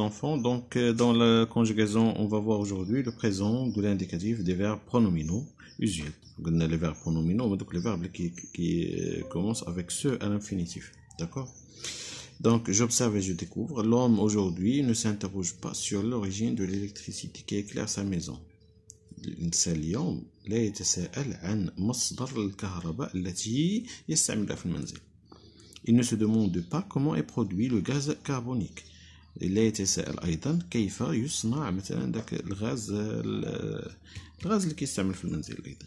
enfants. Donc, dans la conjugaison, on va voir aujourd'hui le présent de l'indicatif des verbes pronominaux usuels. Les verbes pronominaux, donc les verbes qui commencent avec ce à l'infinitif. D'accord? Donc, j'observe et je découvre. L'homme aujourd'hui ne s'interroge pas sur l'origine de l'électricité qui éclaire sa maison. الإنسان اليوم لا يتساءل عن مصدر الكهرباء التي يستعملها في المنزل. Il ne se demande pas comment est produit le gaz carbonique. لا يتساءل أيضا كيف يصنع مثلا ذاك الغاز اللي كيستعمل في المنزل أيضا.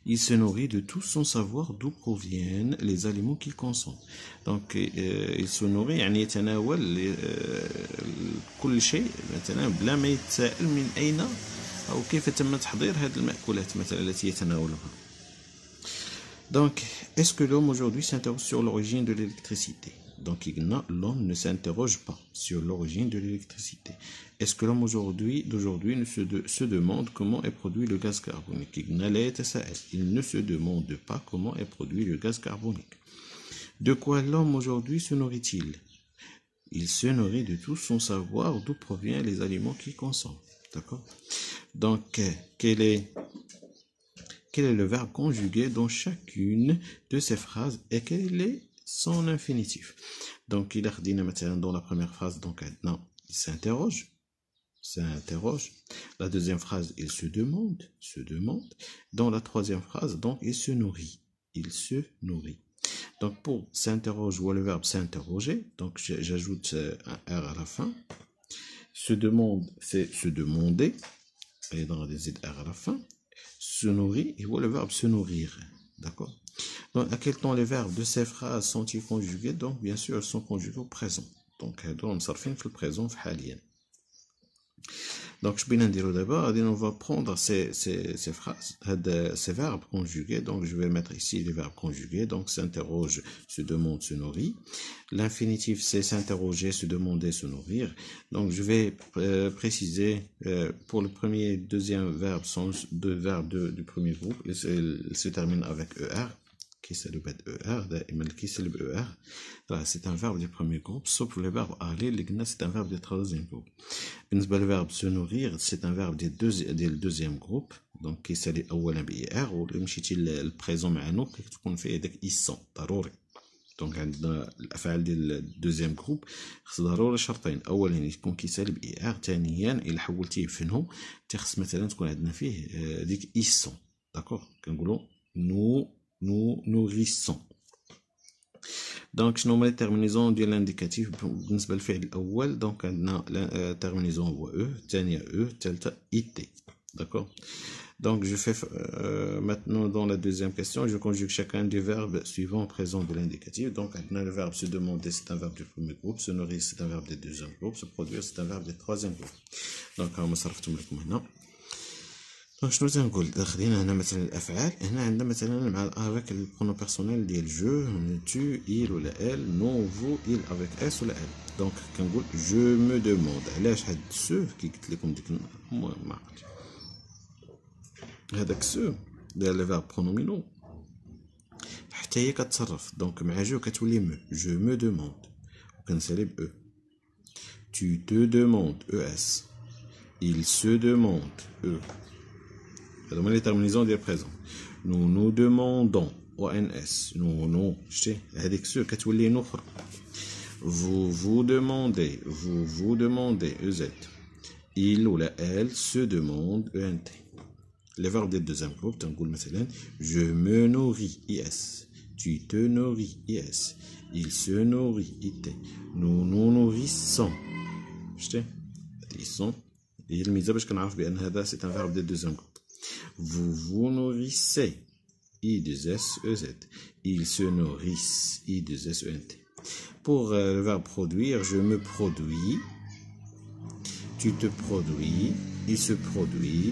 Il se nourrit de tout sans savoir d'où proviennent les aliments qu'il consomme. Donc il se nourrit يعني يتناول كل شيء مثلا بلا ما يتساءل من أين أو كيف تم تحضير هذه المأكولات مثلا التي يتناولها. Donc, est-ce que l'homme aujourd'hui s'interroge sur l'origine de l'électricité? Donc, l'homme ne s'interroge pas sur l'origine de l'électricité. Est-ce que l'homme d'aujourd'hui se demande comment est produit le gaz carbonique? Il ne se demande pas comment est produit le gaz carbonique. De quoi l'homme aujourd'hui se nourrit-il? Il se nourrit de tout sans savoir d'où proviennent les aliments qu'il consomme. D'accord? Donc, quel est le verbe conjugué dans chacune de ces phrases et quel est son infinitif? Donc, il a dit dans la première phrase, donc, non, il s'interroge. La deuxième phrase, il se demande. Dans la troisième phrase, donc, il se nourrit. Donc, pour s'interroge, je vois le verbe s'interroger. Donc, j'ajoute un R à la fin. Se demande, c'est se demander. Et dans les R à la fin. Se nourrit, il voit le verbe se nourrir. D'accord? Donc, à quel temps les verbes de ces phrases sont-ils conjugués? Donc, bien sûr, ils sont conjugués au présent. Donc, on s'arrête في البريزون حاليا. Donc, d'abord, on va prendre ces phrases, ces verbes conjugués. Donc, je vais mettre ici les verbes conjugués. Donc, s'interroge, se demande, se nourrit. L'infinitif, c'est s'interroger, se demander, se nourrir. Donc, je vais préciser pour le premier et deuxième verbe sont deux verbes du premier groupe. Il se termine avec ER. Qui c'est le bête ER, qui c'est le ER. C'est un verbe du premier groupe, sauf le verbe aller, c'est un verbe du troisième groupe. Le verbe se nourrir, c'est un verbe du deuxième groupe, donc qui c'est le BR, ou le présent معنا كتكون فيه داك ils ضروري. دونك عندنا الافعال ديال الدوزيام جروب خص ضروري شرطين، اولا يكون كيسالب اي ار، ثانيا الا حولتيه في نو تخص مثلا تكون عندنا فيه ديك ils sont. داكوغ كنقولوا nous nourrissons. Donc شنو هما لي تيرمينيزون ديال الانديكاتيف بالنسبه للفعل الاول؟ دونك عندنا تيرمينيزون هو او، الثانيه او، الثالثه اي تي. D'accord? Donc je fais maintenant dans la deuxième question, je conjugue chacun des verbes suivants présents de l'indicatif. Donc maintenant le verbe se demander, c'est un verbe du premier groupe, se nourrir, c'est un verbe du deuxième groupe, se produire, c'est un verbe du troisième groupe. Donc on صرفتهم لكم هنا. دونك شنو تنقول داخلين هنا مثلا الافعال؟ هنا عندنا مثلا مع افيك البرونو بيرسونيل ديال جو، tu, il ولا elle, nous, vous, il avec s ولا elle. دونك كنقول je me demande. علاش هاد سو كي قلت لكم ديك ما عرفتش هذاك سو ديال لي فيرب برونومينو حتى هي كتصرف. دونك مع جو كتولي مو، je me demande وكنسالب او. tu te demandes es, il se demande e. هذا هما لي تيرمينيزون ديال بريزون. nous nous demandons ons، nous شتي هذيك سو كتولي نو اخرى. vous vous demandez ez، il ولا elle se demande ent. Les verbes des deuxième groupe تنقول مثلا je me nourris es، tu te nourris es، il se nourrit it، nous nous nourrissons. شتي ils sont هي الميزه باش كنعرف بان هذا c'est un verbe des deuxième groupe. vous vous nourrissez i2s ez، ils se nourrissent i2s ent. Pour le verbe produire, je me produis, tu te produis, il se produit,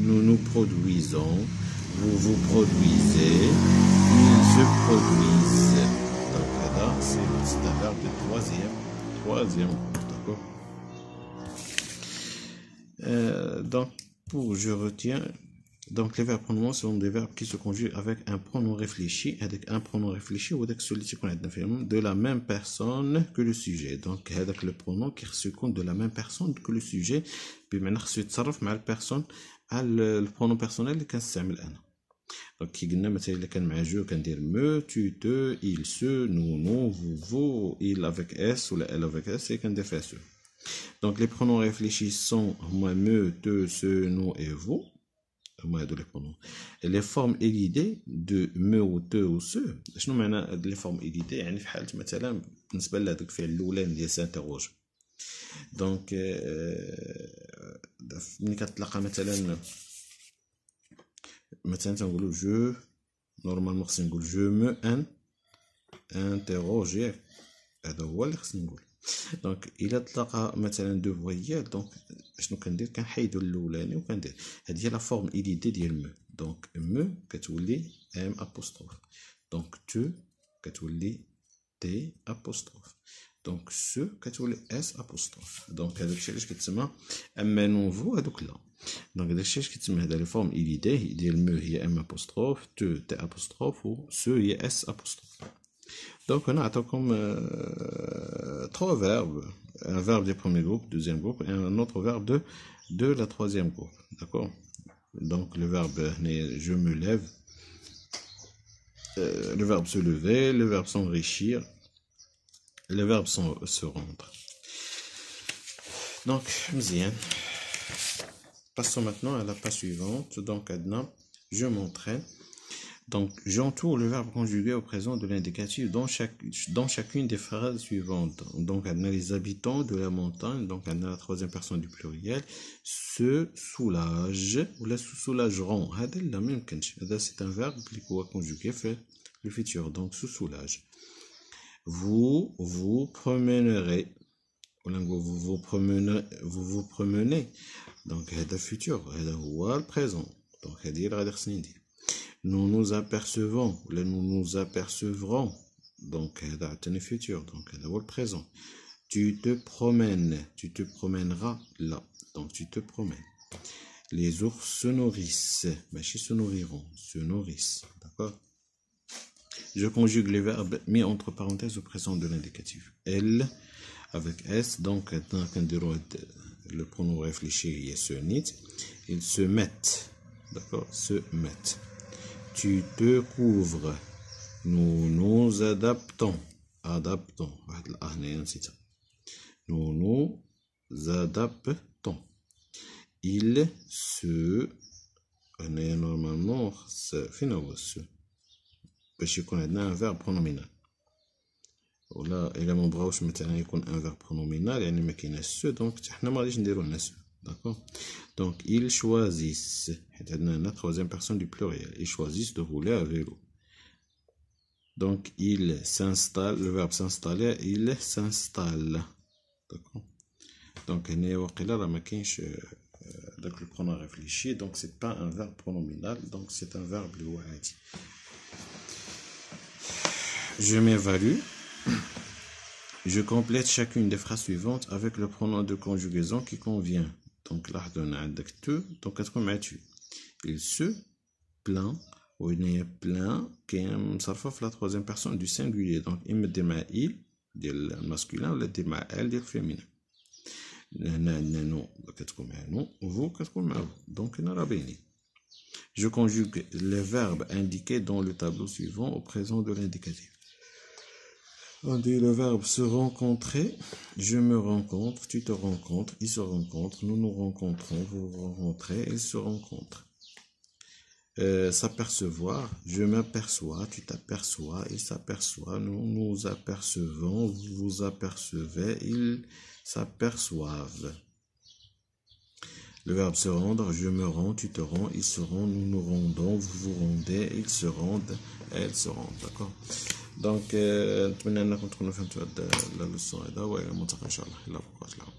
nous nous produisons, vous vous produisez, ils se produisent. Donc là, c'est un verbe de troisième, d'accord? Donc pour je retiens, Donc les verbes pronoms sont des verbes qui se conjuguent avec un pronom réfléchi, avec un pronom réfléchi ou avec celui qui connaît de la même personne que le sujet. Donc avec le pronom qui se compte de la même personne que le sujet, بمعنى خصو يتصرف مع البيرسون على البرونوم بيرسونيل اللي كنستعمل انا. دونك كي قلنا مثلا الا كان مع جو كندير مو tu te il se nous nous vous il avec s ولا elle avec s كندير فيها سو. Donc les pronoms réfléchis sont moi me te ce nous et vous. Les pronoms. Et les formes élidées de me ou te ou ce. شنو معنى les formes élidées؟ يعني في حالة مثلا بالنسبة لهذاك الفعل الأولاني ديال سانتيغوج. دونك ملي كتلاقى مثلا تنقولو جو نورمالمون خصني نقول جو مو ان انتيروجي، هذا هو اللي خصني نقول. دونك الا تلاقى مثلا دو فويال دونك شنو كندير؟ كنحيدو الاولاني وكندير هذه هي لا فورم ايديتي ديال مو. دونك مو كتولي ام ابوستروف، دونك تو كتولي تي ابوستروف، دونك سو كتولي اس ابوستروف. دونك هذاك الشيء علاش كتسمى اما نوفو هذوك لا. دونك هذاك الشيء علاش كتسمى هذا لي فورم ايديتي ديال مو هي ام ابوستروف، تو تي ابوستروف و سو هي اس ابوستروف. Donc, on a comme trois verbes. Un verbe du premier groupe, deuxième groupe, et un autre verbe de la troisième groupe. D'accord? Donc, le verbe je me lève, le verbe se lever, le verbe s'enrichir, le verbe se rendre. Donc, bien. Passons maintenant à la page suivante. Donc, Adna, je m'entraîne. Donc, j'entoure le verbe conjugué au présent de l'indicatif dans chacune des phrases suivantes. Donc, on a les habitants de la montagne, donc on a la troisième personne du pluriel, se soulagent ou la se soulageront. C'est un verbe qui est conjugué fait le futur, donc se soulage. Vous vous promènerez, vous vous promenez. Donc, c'est le futur, c'est le présent. Donc, c'est le nous nous apercevons, nous nous apercevrons. Donc, c'est le futur, donc c'est le présent. Tu te promènes, tu te promèneras là. Donc, tu te promènes. Les ours se nourrissent, ils se nourriront, se nourrissent. D'accord? Je conjugue les verbes mis entre parenthèses au présent de l'indicatif. Elle, avec S, donc, le pronom réfléchi est se nit. Ils se mettent. D'accord? Se mettent. Tu te couvres. Nous nous adaptons. Adaptons. Nous nous adaptons. Il se. Normalement, finalement, باش يكون عندنا un verbe pronominal. ولا إلا ما بغاوش مثلا يكون un verbe pronominal يعني ما كايناش سو، دونك حنا ما غاديش نديرو لنا سو. D'accord? Donc, ils choisissent. La troisième personne du pluriel. Ils choisissent de rouler à vélo. Donc, ils s'installent. Le verbe s'installer, il s'installe. D'accord? Donc, le pronom réfléchi. Donc, c'est pas un verbe pronominal. Donc, c'est un verbe louadi. Je m'évalue. Je complète chacune des phrases suivantes avec le pronom de conjugaison qui convient. Donc là, on a tu, donc tu. Il se plaint, ou il est plein, qui est la troisième personne du singulier. Donc, il me dit il, du masculin, ou il dit elle, du féminin. Non, vous, donc, je conjugue les verbes indiqués dans le tableau suivant au présent de l'indicatif. On dit le verbe se rencontrer, je me rencontre, tu te rencontres, ils se rencontrent, nous nous rencontrons, vous vous rencontrez, ils se rencontrent. S'apercevoir, je m'aperçois, tu t'aperçois, ils s'aperçoivent, nous nous apercevons, vous vous apercevez, ils s'aperçoivent. Le verbe se rendre, je me rends, tu te rends, ils se rendent, nous nous rendons, vous vous rendez, ils se rendent, elles se rendent. D'accord? Donc, نتمنى انكم تكونوا فهمتوا هذه اللصون هذا، والى الملتقى ان شاء الله. الى اللقاء.